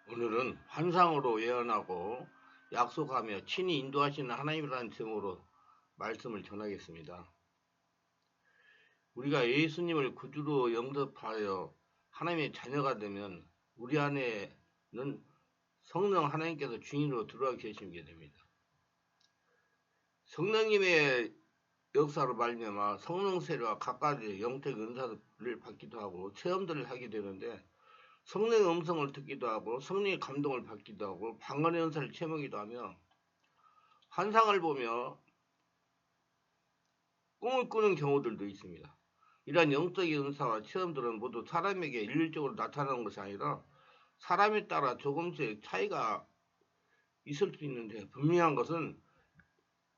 오늘은 환상으로 예언하고 약속하며 친히 인도하시는 하나님이라는 제목으로 말씀을 전하겠습니다. 우리가 예수님을 구주로 영접하여 하나님의 자녀가 되면 우리 안에는 성령 하나님께서 주인으로 들어와 계시게 됩니다. 성령님의 역사로 말미암아 성령 세례와 각가지 영적 은사를 받기도 하고 체험들을 하게 되는데, 성령의 음성을 듣기도 하고 성령의 감동을 받기도 하고 방언의 은사를 체험하기도 하며 환상을 보며 꿈을 꾸는 경우들도 있습니다. 이러한 영적인 은사와 체험들은 모두 사람에게 일률적으로 나타나는 것이 아니라 사람에 따라 조금씩 차이가 있을 수 있는데, 분명한 것은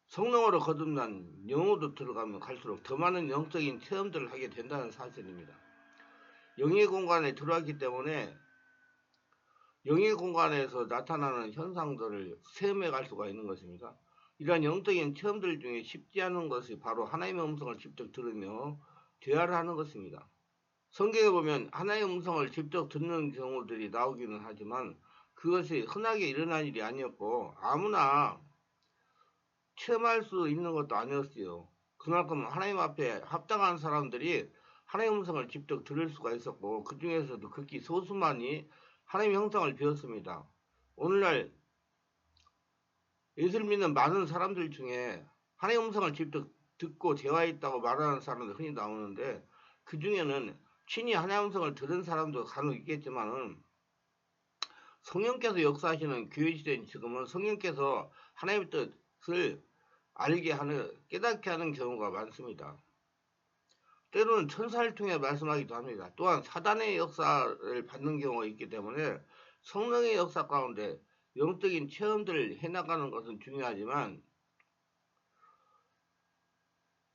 성령으로 거듭난 영으로 들어가면 갈수록 더 많은 영적인 체험들을 하게 된다는 사실입니다. 영의 공간에 들어왔기 때문에 영의 공간에서 나타나는 현상들을 체험해 갈 수가 있는 것입니다. 이러한 영적인 체험들 중에 쉽지 않은 것이 바로 하나님의 음성을 직접 들으며 대화를 하는 것입니다. 성경에 보면 하나님의 음성을 직접 듣는 경우들이 나오기는 하지만 그것이 흔하게 일어난 일이 아니었고 아무나 체험할 수 있는 것도 아니었어요. 그만큼 하나님 앞에 합당한 사람들이 하나님의 음성을 직접 들을 수가 있었고, 그 중에서도 극히 소수만이 하나님의 형상을 배웠습니다. 오늘날 예수를 믿는 많은 사람들 중에 하나님의 음성을 직접 듣고 대화했다고 말하는 사람들 흔히 나오는데, 그 중에는 친히 하나님의 음성을 들은 사람도 간혹 있겠지만은 성령께서 역사하시는 교회 시대인 지금은 성령께서 하나님의 뜻을 알게 하는, 깨닫게 하는 경우가 많습니다. 때로는 천사를 통해 말씀하기도 합니다. 또한 사단의 역사를 받는 경우가 있기 때문에 성령의 역사 가운데 영적인 체험들을 해나가는 것은 중요하지만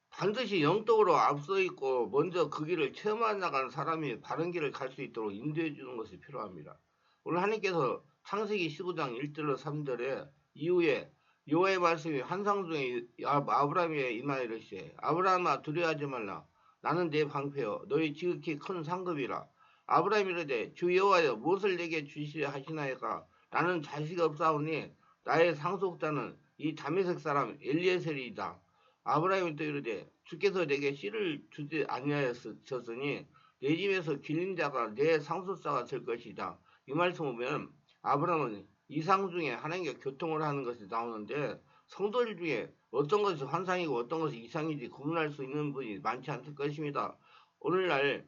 반드시 영적으로 앞서 있고 먼저 그 길을 체험해 나가는 사람이 바른 길을 갈 수 있도록 인도해 주는 것이 필요합니다. 오늘 하나님께서 창세기 15장 1절로 3절에 이후에 여호와의 말씀이 환상 중에 아브라함에 임하여 이르시되, 아브라함아 두려워하지 말라. 나는 내 방패여 너희 지극히 큰 상급이라. 아브라함이 이르되, 주 여호와여 무엇을 내게 주시려 하시나이까. 나는 자식이 없사오니 나의 상속자는 이 다메섹 사람 엘리에셀이다. 아브라함이 또 이르되, 주께서 내게 씨를 주지 아니하셨으니 내 집에서 길린 자가 내 상속자가 될 것이다. 이 말씀 보면 아브라함은 이상 중에 하나님과 교통을 하는 것이 나오는데, 성도들 중에 어떤 것이 환상이고 어떤 것이 이상인지 구분할 수 있는 분이 많지 않을 것입니다. 오늘날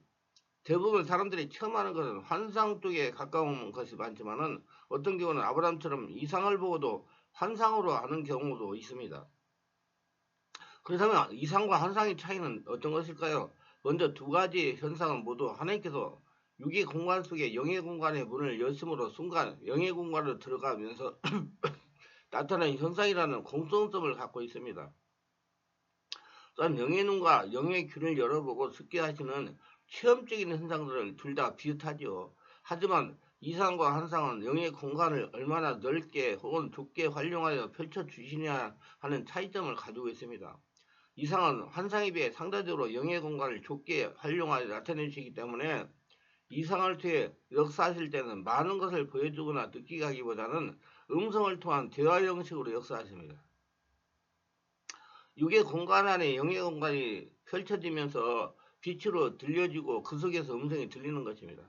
대부분 사람들이 체험하는 것은 환상 쪽에 가까운 것이 많지만은 어떤 경우는 아브라함처럼 이상을 보고도 환상으로 아는 경우도 있습니다. 그렇다면 이상과 환상의 차이는 어떤 것일까요? 먼저 두 가지 현상은 모두 하나님께서 육의 공간 속에 영의 공간의 문을 열심으로 순간 영의 공간으로 들어가면서 나타나는 현상이라는 공통점을 갖고 있습니다. 또한 영의 눈과 영의 귀를 열어보고 듣게 하시는 체험적인 현상들을 둘 다 비슷하죠. 하지만 이상과 환상은 영의 공간을 얼마나 넓게 혹은 좁게 활용하여 펼쳐주시냐 하는 차이점을 가지고 있습니다. 이상은 환상에 비해 상대적으로 영의 공간을 좁게 활용하여 나타내시기 때문에 이상을 통해 역사하실 때는 많은 것을 보여주거나 느끼게 하기보다는 음성을 통한 대화 형식으로 역사하십니다. 육의 공간 안에 영의 공간이 펼쳐지면서 빛으로 들려지고 그 속에서 음성이 들리는 것입니다.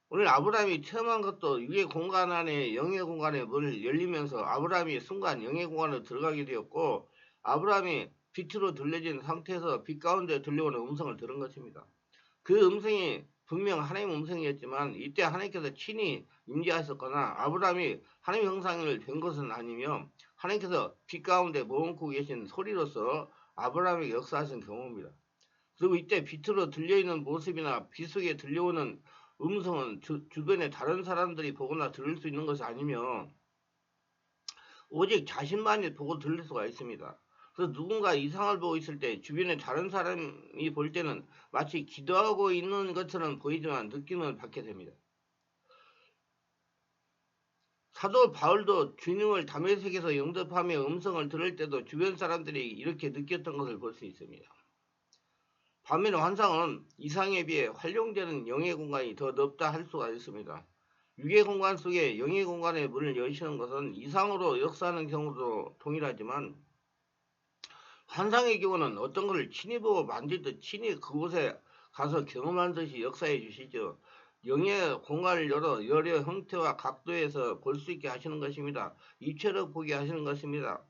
오늘 아브라함이 체험한 것도 육의 공간 안에 영의 공간에 문을 열리면서 아브라함이 순간 영의 공간으로 들어가게 되었고, 아브라함이 빛으로 들려진 상태에서 빛 가운데 들려오는 음성을 들은 것입니다. 그 음성이 분명 하나님의 음성이었지만 이때 하나님께서 친히 임재하셨거나 아브라함이 하나님의 형상을 뵌 것은 아니며 하나님께서 빛 가운데 머금고 계신 소리로서 아브라함에게 역사하신 경우입니다. 그리고 이때 빛으로 들려있는 모습이나 빛 속에 들려오는 음성은 주변에 다른 사람들이 보거나 들을 수 있는 것이 아니며 오직 자신만이 보고 들을 수가 있습니다. 그래서 누군가 이상을 보고 있을 때 주변에 다른 사람이 볼 때는 마치 기도하고 있는 것처럼 보이지만 느낌을 받게 됩니다. 사도 바울도 주님을 다메섹에서 영접하며 음성을 들을 때도 주변 사람들이 이렇게 느꼈던 것을 볼 수 있습니다. 반면에 환상은 이상에 비해 활용되는 영의 공간이 더 넓다 할 수가 있습니다. 육의 공간 속에 영의 공간의 문을 여시는 것은 이상으로 역사하는 경우도 동일하지만 환상의 경우는 어떤 것을 친히 보고 만질 듯 친히 그곳에 가서 경험한 듯이 역사해 주시죠. 영의 공간을 열어 여러 형태와 각도에서 볼 수 있게 하시는 것입니다. 입체로 보게 하시는 것입니다.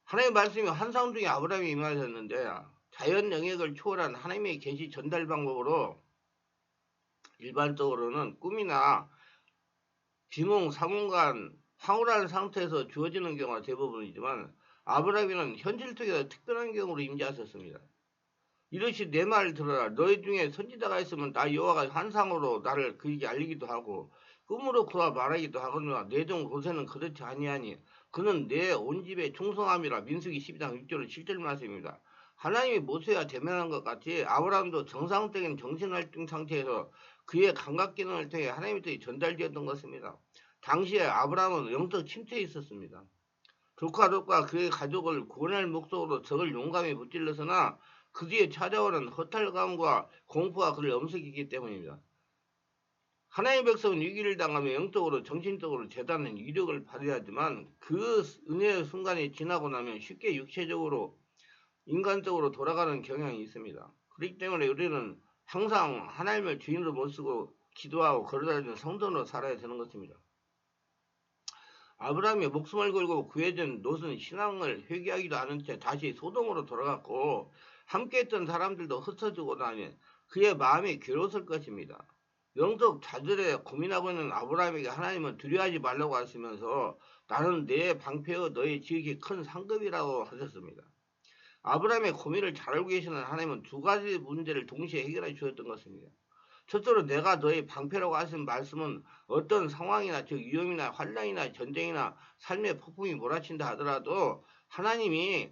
하나님의 말씀이 환상 중에 아브라함이 임하셨는데 자연 영역을 초월한 하나님의 계시 전달 방법으로 일반적으로는 꿈이나 비몽 사몽간 황홀한 상태에서 주어지는 경우가 대부분이지만 아브라함은 현실 속에서 특별한 경우로 임재하셨습니다. 이것이 내 말을 들어라. 너희 중에 선지자가 있으면 나 여호와가 환상으로 나를 그에게 알리기도 하고 꿈으로 그와 말하기도 하거니와 내 종 고세는 그렇지 아니하니 그는 내 온 집에 충성함이라. 민수기 12장 6절 7절 말씀입니다. 하나님이 모세와 대면한 것 같이 아브라함도 정상적인 정신활동 상태에서 그의 감각기능을 통해 하나님의 뜻이 전달되었던 것입니다. 당시에 아브라함은 영적 침체에 있었습니다. 조카 롯과 그의 가족을 구원할 목적으로 적을 용감히 무찔렀으나 그 뒤에 찾아오는 허탈감과 공포가 그를 엄습했기 때문입니다. 하나님의 백성은 위기를 당하며 영적으로 정신적으로 대단한 이력을 발휘하지만 그 은혜의 순간이 지나고 나면 쉽게 육체적으로 인간적으로 돌아가는 경향이 있습니다. 그렇기 때문에 우리는 항상 하나님을 주인으로 모시고 기도하고 걸어다니는 성도로 살아야 되는 것입니다. 아브라함이 목숨을 걸고 구해준 롯은 신앙을 회개하기도 않은 채 다시 소돔으로 돌아갔고 함께했던 사람들도 흩어지고 나니 그의 마음이 괴로웠을 것입니다. 영적 좌절에 고민하고 있는 아브라함에게 하나님은 두려워하지 말라고 하시면서 나는 내 방패여 너의 지극히 큰 상급이라고 하셨습니다. 아브라함의 고민을 잘 알고 계시는 하나님은 두 가지 문제를 동시에 해결해 주셨던 것입니다. 첫째로 내가 너의 방패라고 하신 말씀은 어떤 상황이나 즉 위험이나 환란이나 전쟁이나 삶의 폭풍이 몰아친다 하더라도 하나님이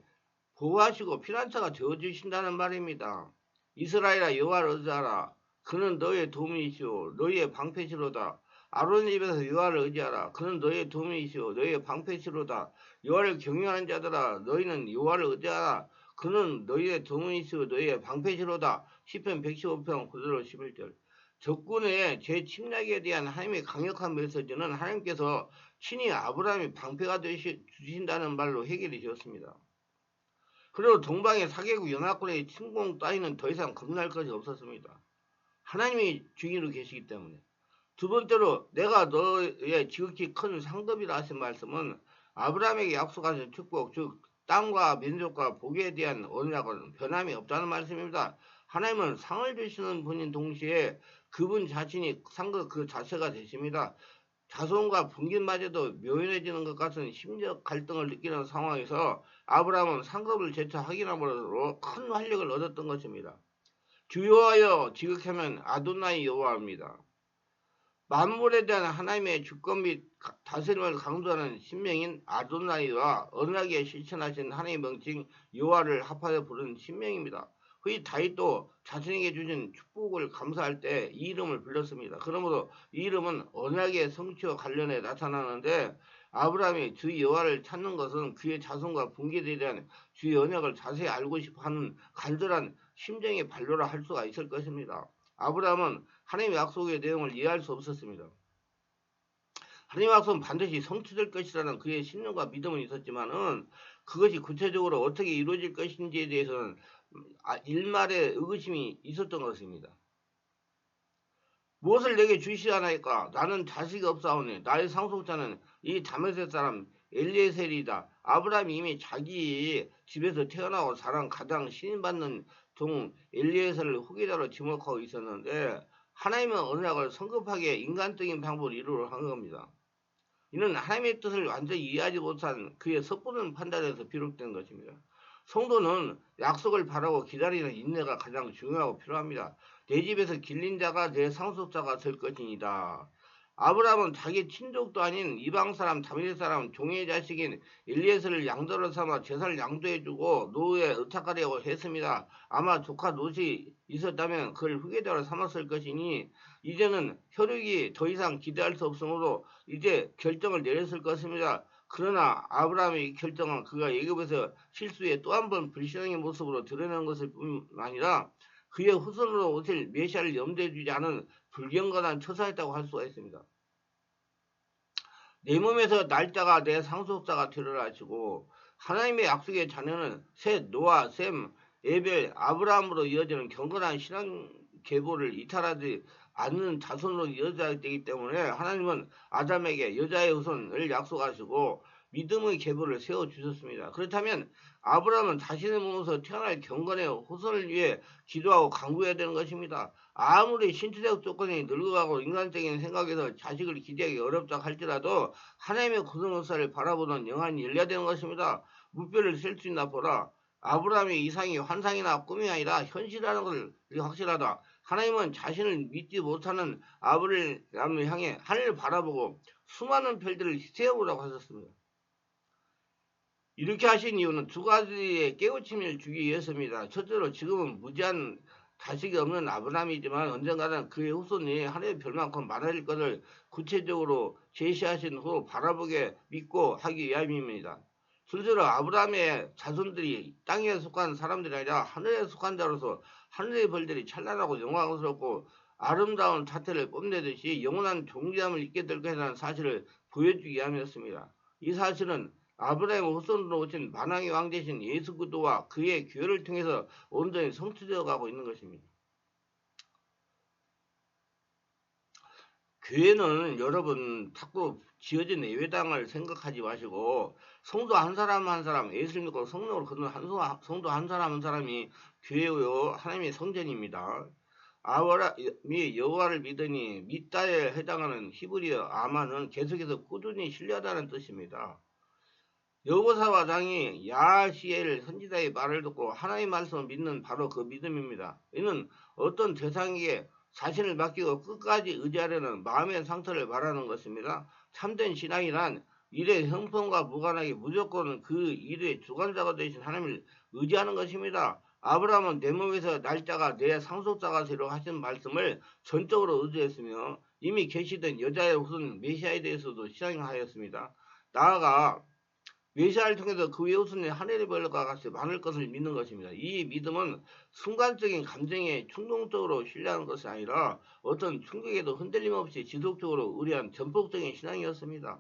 보호하시고 피난처가 되어주신다는 말입니다. 이스라엘아 여호와를 의지하라. 그는 너의 도움이시오 너희의 방패시로다. 아론의 집에서 여호와를 의지하라. 그는 너희의 도움이시오 너희의 방패시로다. 여호와를 경외하는 자들아 너희는 여호와를 의지하라. 그는 너희의 도움이시오 너희의 방패시로다. 시편 115편 9절 11절. 적군의 재침략에 대한 하나님의 강력한 메시지는 하나님께서 친히 아브라함이 방패가 주신다는 말로 해결이 되었습니다. 그리고 동방의 사개국 연합군의 침공 따위는 더 이상 겁날 것이 없었습니다. 하나님이 주인으로 계시기 때문에. 두 번째로 내가 너의 지극히 큰 상급이라 하신 말씀은 아브라함에게 약속하신 축복, 즉 땅과 민족과 복에 대한 언약은 변함이 없다는 말씀입니다. 하나님은 상을 주시는 분인 동시에 그분 자신이 상급 그 자체가 되십니다. 자손과 분깃마저도 묘연해지는 것 같은 심적 갈등을 느끼는 상황에서 아브라함은 상급을 재차 확인함으로 큰 활력을 얻었던 것입니다. 주 여호와여 지극하면 아도나이 여호와입니다. 만물에 대한 하나님의 주권 및 다스림을 강조하는 신명인 아도나이와 언약에 실천하신 하나님의 명칭 여호와를 합하여 부르는 신명입니다. 그 다윗도 자신에게 주신 축복을 감사할 때 이 이름을 불렀습니다. 그러므로 이 이름은 언약의 성취와 관련해 나타나는데 아브라함이 주 여호와를 찾는 것은 그의 자손과 분깃에 대한 주의 언약을 자세히 알고 싶어하는 간절한 심정의 발로라 할 수가 있을 것입니다. 아브라함은 하나님의 약속의 내용을 이해할 수 없었습니다. 하나님의 약속은 반드시 성취될 것이라는 그의 신념과 믿음은 있었지만은 그것이 구체적으로 어떻게 이루어질 것인지에 대해서는 일말의 의구심이 있었던 것입니다. 무엇을 내게 주시하나이까? 나는 자식이 없사오니 나의 상속자는 이 다메섹 사람 엘리에셀이다. 아브라함이 이미 자기 집에서 태어나고 자란 가장 신임받는 종 엘리에셀을 후계자로 지목하고 있었는데 하나님은 언약을 성급하게 인간적인 방법으로 이루려 한 겁니다. 이는 하나님의 뜻을 완전히 이해하지 못한 그의 섣부른 판단에서 비롯된 것입니다. 성도는 약속을 바라고 기다리는 인내가 가장 중요하고 필요합니다. 내 집에서 길린 자가 내 상속자가 될 것이니이다. 아브라함은 자기 친족도 아닌 이방 사람 다윗 사람 종의 자식인 엘리에셀을 양도로 삼아 제사를 양도해주고 노후에 의탁하려고 했습니다. 아마 조카 롯이 있었다면 그를 후계자로 삼았을 것이니 이제는 혈육이 더 이상 기대할 수 없으므로 이제 결정을 내렸을 것입니다. 그러나 아브라함의 이 결정은 그가 애굽에서 실수에 또 한 번 불신앙의 모습으로 드러낸 것일 뿐 아니라 그의 후손으로 오실 메시아를 염두에 두지 않은 불경건한 처사했다고 할 수가 있습니다. 내 몸에서 날짜가 내 상속자가 되리라 하시고 하나님의 약속의 자녀는 셋, 노아, 셈, 에벨, 아브라함으로 이어지는 경건한 신앙 계보를 이탈하지 않는 자손으로 이어져야 되기 때문에 하나님은 아담에게 여자의 후손을 약속하시고 믿음의 계보를 세워주셨습니다. 그렇다면 아브라함은 자신의 몸에서 태어날 경건의 후손을 위해 기도하고 간구해야 되는 것입니다. 아무리 신체적 조건이 늙어가고 인간적인 생각에서 자식을 기대하기 어렵다 할지라도 하나님의 구속역사를 바라보는 영안이 열려야 되는 것입니다. 무뼈를 셀 수 있나 보라. 아브라함의 이상이 환상이나 꿈이 아니라 현실이라는 것을 확실하다. 하나님은 자신을 믿지 못하는 아브라함을 향해 하늘을 바라보고 수많은 별들을 세어보라고 하셨습니다. 이렇게 하신 이유는 두 가지의 깨우침을 주기 위해서입니다. 첫째로 지금은 무지한 자식이 없는 아브라함이지만 언젠가는 그의 후손이 하늘의 별만큼 많아질 것을 구체적으로 제시하신 후 바라보게 믿고 하기 위함입니다. 실제로 아브라함의 자손들이 땅에 속한 사람들이 아니라 하늘에 속한 자로서 하늘의 벌들이 찬란하고 영광스럽고 아름다운 자태를 뽐내듯이 영원한 존귀함을 잊게 될 것이라는 사실을 보여주기 위함이었습니다. 이 사실은 아브라함의 후손으로 오신 만왕의 왕 대신 예수 그리스도와 그의 교회를 통해서 온전히 성취되어 가고 있는 것입니다. 교회는 여러분 자꾸 지어진 예배당을 생각하지 마시고 성도 한 사람 한 사람 예수를 믿고 성령으로 거듭난 성도 한 사람 한 사람이 교회요 하나님의 성전입니다. 아브라함이 여호와를 믿으니 믿다에 해당하는 히브리어 아마는 계속해서 꾸준히 신뢰하다는 뜻입니다. 여호사와 장이 야시엘 선지자의 말을 듣고 하나님의 말씀을 믿는 바로 그 믿음입니다. 이는 어떤 대상에게 자신을 맡기고 끝까지 의지하려는 마음의 상태를 말하는 것입니다. 참된 신앙이란 일의 형편과 무관하게 무조건 그 일의 주관자가 되신 하나님을 의지하는 것입니다. 아브라함은 내 몸에서 날짜가 내 상속자가 되려 하신 말씀을 전적으로 의지했으며 이미 계시된 여자의 후손 메시아에 대해서도 신앙하였습니다. 나아가 메시아를 통해서 그 후손이 하늘의 별과 같이 많을 것을 믿는 것입니다. 이 믿음은 순간적인 감정에 충동적으로 신뢰하는 것이 아니라 어떤 충격에도 흔들림 없이 지속적으로 의뢰한 전폭적인 신앙이었습니다.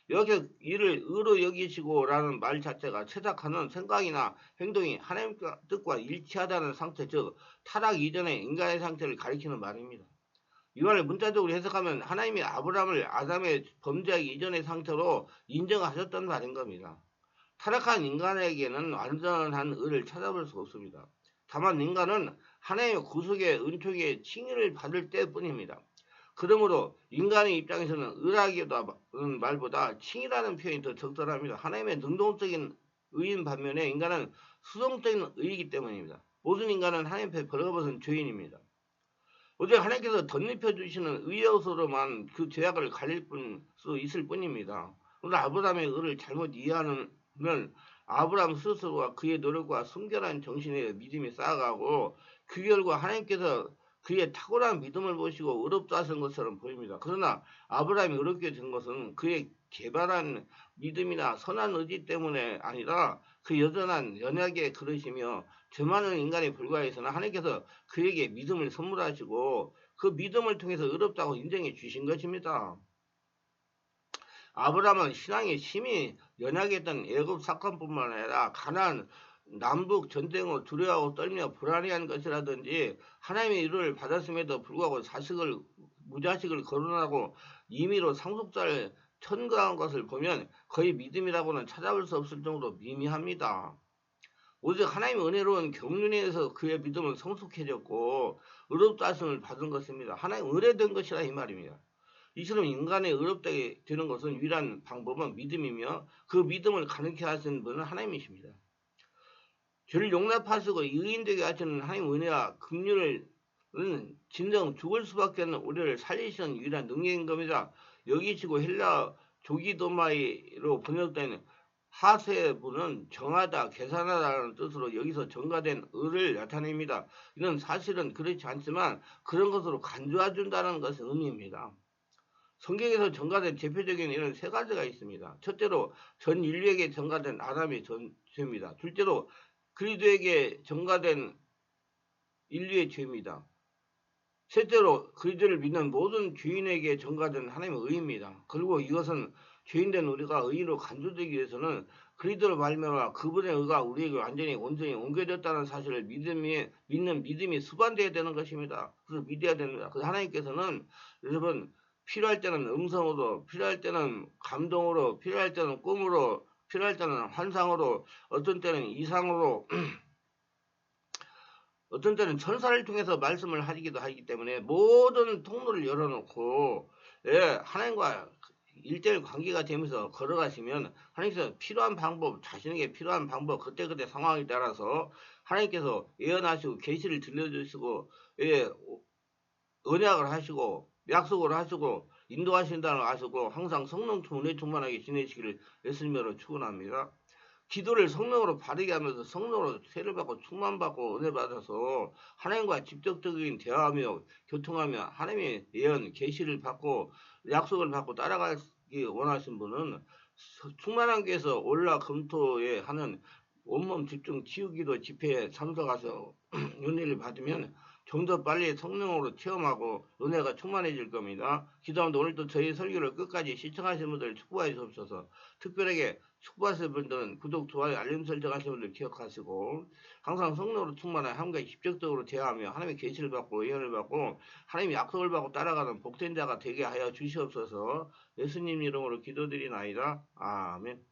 이렇게 이를 의로 여기시고라는 말 자체가 최적하는 생각이나 행동이 하나님의 뜻과 일치하다는 상태, 즉 타락 이전의 인간의 상태를 가리키는 말입니다. 이 말을 문자적으로 해석하면 하나님이 아브라함을 아담의 범죄하기 이전의 상태로 인정하셨던 말인 겁니다. 타락한 인간에게는 완전한 의를 찾아볼 수 없습니다. 다만 인간은 하나님의 구속의 은총의 칭의를 받을 때뿐입니다. 그러므로 인간의 입장에서는 의라기라는 말보다 칭의라는 표현이 더 적절합니다. 하나님의 능동적인 의인 반면에 인간은 수동적인 의이기 때문입니다. 모든 인간은 하나님 앞에 벌거벗은 죄인입니다. 오직 하나님께서 덧입혀 주시는 의여서로만 그 죄악을 가릴 수 있을 뿐입니다. 오늘 아브라함의 의를 잘못 이해하는 아브라함 스스로가 그의 노력과 순결한 정신의 믿음이 쌓아가고 그 결과 하나님께서 그의 탁월한 믿음을 보시고 의롭다 하신 것처럼 보입니다. 그러나 아브라함이 의롭게 된 것은 그의 개발한 믿음이나 선한 의지 때문에 아니라 그 여전한 연약의 그릇이며 죄 많은 인간에 불과해서는 하나님께서 그에게 믿음을 선물하시고 그 믿음을 통해서 의롭다고 인정해 주신 것입니다. 아브라함은 신앙에 심히 연약했던 애굽 사건뿐만 아니라 가나안 남북 전쟁으로 두려워하고 떨며 불안해한 것이라든지 하나님의 이루를 받았음에도 불구하고 무자식을 거론하고 임의로 상속자를 천거한 것을 보면 거의 믿음이라고는 찾아볼 수 없을 정도로 미미합니다. 오직 하나님의 은혜로운 경륜에 의해서 그의 믿음은 성숙해졌고 의롭다 하심을 받은 것입니다. 하나님 은혜된 것이라 이 말입니다. 이처럼 인간의 의롭게 되는 것은 유일한 방법은 믿음이며 그 믿음을 가능케 하시는 분은 하나님이십니다. 죄를 용납하시고 의인되게 하시는 하나님의 은혜와 긍휼은 진정 죽을 수밖에 없는 우리를 살리시는 유일한 능력인 겁니다. 여기시고 헬라 조기도마이로 번역된 하세부는 정하다, 계산하다라는 뜻으로 여기서 정가된 의를 나타냅니다. 이는 사실은 그렇지 않지만 그런 것으로 간주해준다는 것의 의미입니다. 성경에서 전가된 대표적인 예는 세 가지가 있습니다. 첫째로 전 인류에게 전가된 아담의 죄입니다. 둘째로 그리스도에게 전가된 인류의 죄입니다. 셋째로 그리스도를 믿는 모든 죄인에게 전가된 하나님의 의입니다. 그리고 이것은 죄인된 우리가 의로 간주되기 위해서는 그리스도를 말미암아 그분의 의가 우리에게 완전히 온전히 옮겨졌다는 사실을 믿는 믿음이 수반되어야 되는 것입니다. 그래서 믿어야 됩니다. 그래서 하나님께서는 여러분 필요할 때는 음성으로, 필요할 때는 감동으로, 필요할 때는 꿈으로, 필요할 때는 환상으로, 어떤 때는 이상으로, 어떤 때는 천사를 통해서 말씀을 하기도 하기 때문에 모든 통로를 열어놓고 예, 하나님과 일대일 관계가 되면서 걸어가시면 하나님께서 필요한 방법, 자신에게 필요한 방법, 그때그때 상황에 따라서 하나님께서 예언하시고 계시를 들려주시고 예, 언약을 하시고 약속을 하시고 인도하신다는 걸 아시고 항상 성령 은혜 충만하게 지내시기를 예수님으로 축원합니다. 기도를 성령으로 바르게 하면서 성령으로 세를 받고 충만받고 은혜 받아서 하나님과 직접적인 대화하며 교통하며 하나님의 예언 계시를 받고 약속을 받고 따라가기 원하신 분은 충만한 교회에서 올라 금토에 하는 온몸 집중 치유기도 집회에 참석해서 은혜를 받으면 좀 더 빨리 성령으로 체험하고 은혜가 충만해질 겁니다. 기도합니다. 오늘도 저희 설교를 끝까지 시청하신 분들 축복해 주옵소서. 특별하게 축복하실 분들은 구독, 좋아요, 알림 설정하신 분들 기억하시고 항상 성령으로 충만한 하나님과 직접적으로 대화하며 하나님의 계시를 받고 예언을 받고 하나님의 약속을 받고 따라가는 복된 자가 되게 하여 주시옵소서. 예수님 이름으로 기도드리나이다. 아멘.